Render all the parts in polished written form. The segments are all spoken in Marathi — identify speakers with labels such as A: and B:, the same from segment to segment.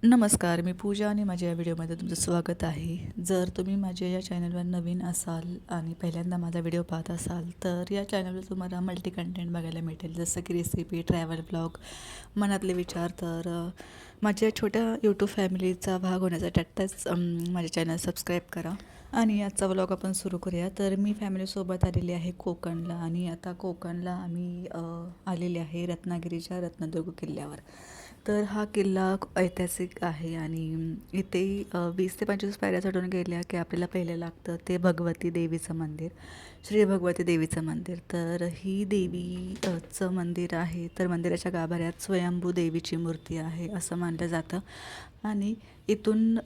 A: नमस्कार, मी पूजा आणि माझ्या या व्हिडिओमध्ये तुमचं स्वागत आहे. जर तुम्ही माझ्या या चॅनलवर नवीन असाल आणि पहिल्यांदा माझा व्हिडिओ पाहत असाल, तर या चॅनलवर तुम्हाला मल्टी कंटेंट बघायला मिळेल. जसं की रेसिपी, ट्रॅव्हल ब्लॉग, मनातले विचार. तर माझ्या छोट्या यूट्यूब फॅमिलीचा भाग होण्यासाठी आत्ताच माझे चॅनल सबस्क्राईब करा. आणि आजचा व्लॉग आपण सुरू करूया. तर मी फॅमिलीसोबत आलेली आहे कोकणला, आणि आता कोकणला आम्ही आलेले आहे रत्नागिरीच्या रत्नदुर्ग किल्ल्यावर. तर हा किल्ला ऐतिहासिक आहे आणि इथे 20 ते 25 पायऱ्या चढून गेल्या की आपल्याला पहिलं लागतं ते भगवती देवीचं मंदिर, श्री भगवती देवीचं मंदिर. तर ही देवीचं मंदिर आहे. तर मंदिराच्या गाभाऱ्यात स्वयंभू देवीची मूर्ती आहे असं मानलं जातं. आणि इथून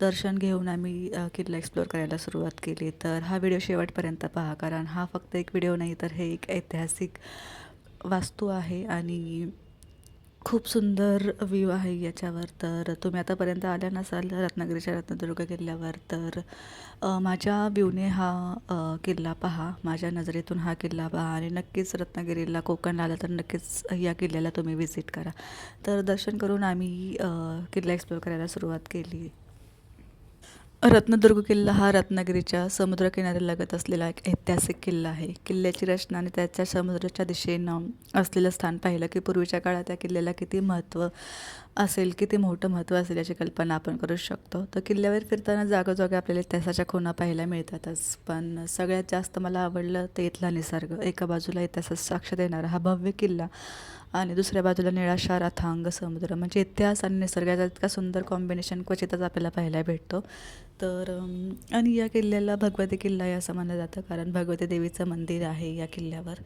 A: दर्शन घेऊन आम्ही किल्ला एक्सप्लोअर करायला सुरुवात केली. तर हा व्हिडिओ शेवटपर्यंत पहा, कारण हा फक्त एक व्हिडिओ नाही, तर हे एक ऐतिहासिक वास्तू आहे आणि खूप सुंदर व्ह्यू आहे याच्यावर. तर तुम्ही आतापर्यंत आल्या नसाल रत्नागिरीच्या रत्नदुर्ग किल्ल्यावर, तर माझ्या व्ह्यूने हा किल्ला पहा, माझ्या नजरेतून हा किल्ला पहा, आणि नक्कीच रत्नागिरीला कोकणला आला तर नक्कीच या किल्ल्याला तुम्ही व्हिजिट करा. तर दर्शन करून आम्ही किल्ला एक्सप्लोअर करायला सुरुवात केली. रत्नदुर्ग किल्ला हा रत्नागिरीच्या समुद्रकिनाऱ्यालगत असलेला एक ऐतिहासिक किल्ला आहे. किल्ल्याची रचना आणि त्याच्या समुद्राच्या दिशेनं असलेलं स्थान पाहिलं की पूर्वीच्या काळात त्या किल्ल्याला किती महत्त्व असेल, किती मोठं महत्त्व असेल याची कल्पना आपण करू शकतो. तर किल्ल्यावर फिरताना जागोजागी आपल्याला इतिहासाच्या खुणा पाहायला मिळतातच, पण सगळ्यात जास्त मला आवडलं ते इथला निसर्ग. एका बाजूला इतिहासाचा साक्ष देणारा हा भव्य किल्ला आणि दुसऱ्या बाजूला निळाशार अथांग समुद्र. म्हणजे इतिहास आणि निसर्गाचा इतका सुंदर कॉम्बिनेशन क्वचितच आपल्याला पाहायला भेटतो. तर आणि या किल्ल्याला भगवती किल्ला आहे असं मानलं जातं, कारण भगवती देवीचं मंदिर आहे या किल्ल्यावर.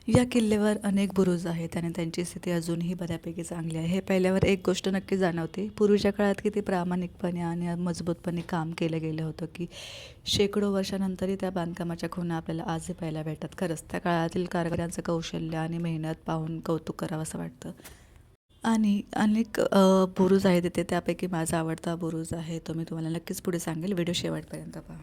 A: या किल्ल्यावर अनेक बुरुज आहेत आणि त्यांची स्थिती अजूनही बऱ्यापैकी चांगली आहे. हे पाहिल्यावर एक गोष्ट नक्की जाणवते, पूर्वीच्या काळात किती प्रामाणिकपणे आणि मजबूतपणे काम केलं गेलं होतं, की शेकडो वर्षानंतरही त्या बांधकामाच्या खुणा आपल्याला आजही पाहायला भेटतात. खरंच त्या काळातील कारागिरांचं कौशल्य आणि मेहनत पाहून कौतुक करावं असं वाटतं. आणि अनेक बुरुज आहेत तिथे, त्यापैकी माझा आवडता बुरुज आहे तो मी तुम्हाला नक्कीच पुढे सांगेल. व्हिडिओ शेवटपर्यंत पहा.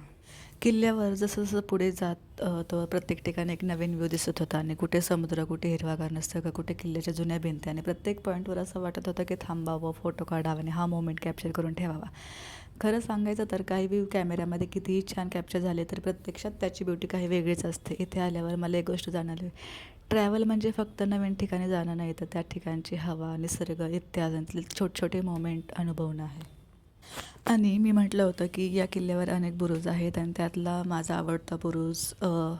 A: किल्ल्यावर जसं जसं पुढे जात तो प्रत्येक ठिकाणी एक नवीन व्ह्यू दिसत होता, आणि कुठे समुद्र, कुठे हिरवागार निसर्ग, कुठे किल्ल्याच्या जुन्या भिंती, आणि प्रत्येक पॉईंटवर असं वाटत होतं की थांबावं, फोटो काढावा आणि हा मोमेंट कॅप्चर करून ठेवावा. खरं सांगायचं तर काही व्ह्यू कॅमेऱ्यामध्ये कितीही छान कॅप्चर झाले तर प्रत्यक्षात त्याची ब्युटी काही वेगळीच असते. इथे आल्यावर मला एक गोष्ट जाणवली, ट्रॅव्हल म्हणजे फक्त नवीन ठिकाणी जाणं नाही, तर त्या ठिकाणची हवा, निसर्ग, इतिहासातले छोटे छोटे मोमेंट अनुभवणं आहे. आणि मी म्हटलं होतं की या किल्ल्यावर अनेक बुरुज आहेत, आणि त्यातला माझा आवडता बुरुज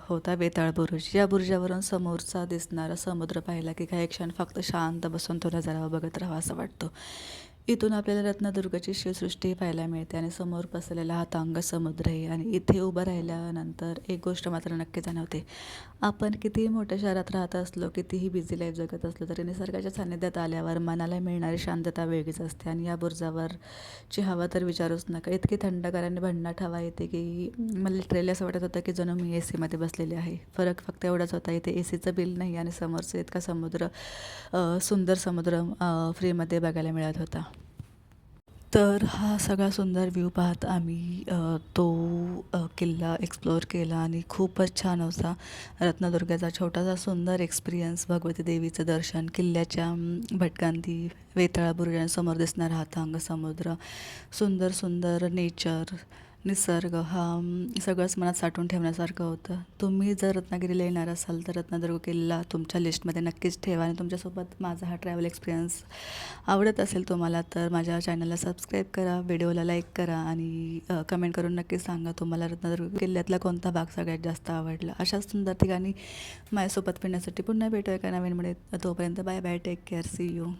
A: होता वेताळ बुरुज. या बुरुजावरून समोरचा दिसणारा समुद्र पाहिला की काही क्षण फक्त शांत बसून तो नजारा बघत राहावा असं वाटतं. इथून आपल्याला रत्नदुर्गची शिवसृष्टी पाहायला मिळते आणि समोर पसरलेला हा तांग समुद्र आहे. आणि इथे उभं राहिल्यानंतर एक गोष्ट मात्र नक्की जाणवते, आपण कितीही मोठ्या शहरात राहत असलो, कितीही बिझी लाईफ जगत असलो, तरी निसर्गाच्या सान्निध्यात आल्यावर मनाला मिळणारी शांतता वेगळीच असते. आणि या बुरुजावरची हवा तर विचारूच नका, इतकी थंडगार आणि भन्नाट हवा येते की मला लिटरली असं वाटत होतं की जणू मी AC मध्ये बसलेले आहे. फरक फक्त एवढाच होता, इथे AC चं बिल नाही आणि समोरचं इतका समुद्र, सुंदर समुद्र फ्रीमध्ये बघायला मिळत होता. तर हा सगळा सुंदर व्ह्यू पाहत आम्ही तो किल्ला एक्सप्लोअर केला, आणि खूपच छान होता. रत्नदुर्गाचा छोटासा सुंदर एक्सपिरियन्स, भगवती देवीचं दर्शन, किल्ल्याच्या भटकंती, वेताळा बुरुजांसमोर दिसणारा हातांग समुद्र, सुंदर सुंदर नेचर, निसर्ग, हा सगळंच मनात साठवून ठेवण्यासारखं होतं. तुम्ही जर रत्नागिरीला येणार असाल तर रत्नदुर्ग किल्ला तुमच्या लिस्टमध्ये नक्कीच ठेवा, आणि तुमच्यासोबत माझा हा ट्रॅव्हल एक्सपिरियन्स आवडत असेल तुम्हाला तर माझ्या चॅनलला सबस्क्राईब करा, व्हिडिओला लाईक करा, आणि कमेंट करून नक्की सांगा तुम्हाला रत्नदुर्ग किल्ल्यातला कोणता भाग सगळ्यात जास्त आवडला. अशाच सुंदर ठिकाणी माझ्यासोबत फिरण्यासाठी पुन्हा भेटूया एका नवीनमध्ये. तोपर्यंत bye bye, take care, see you.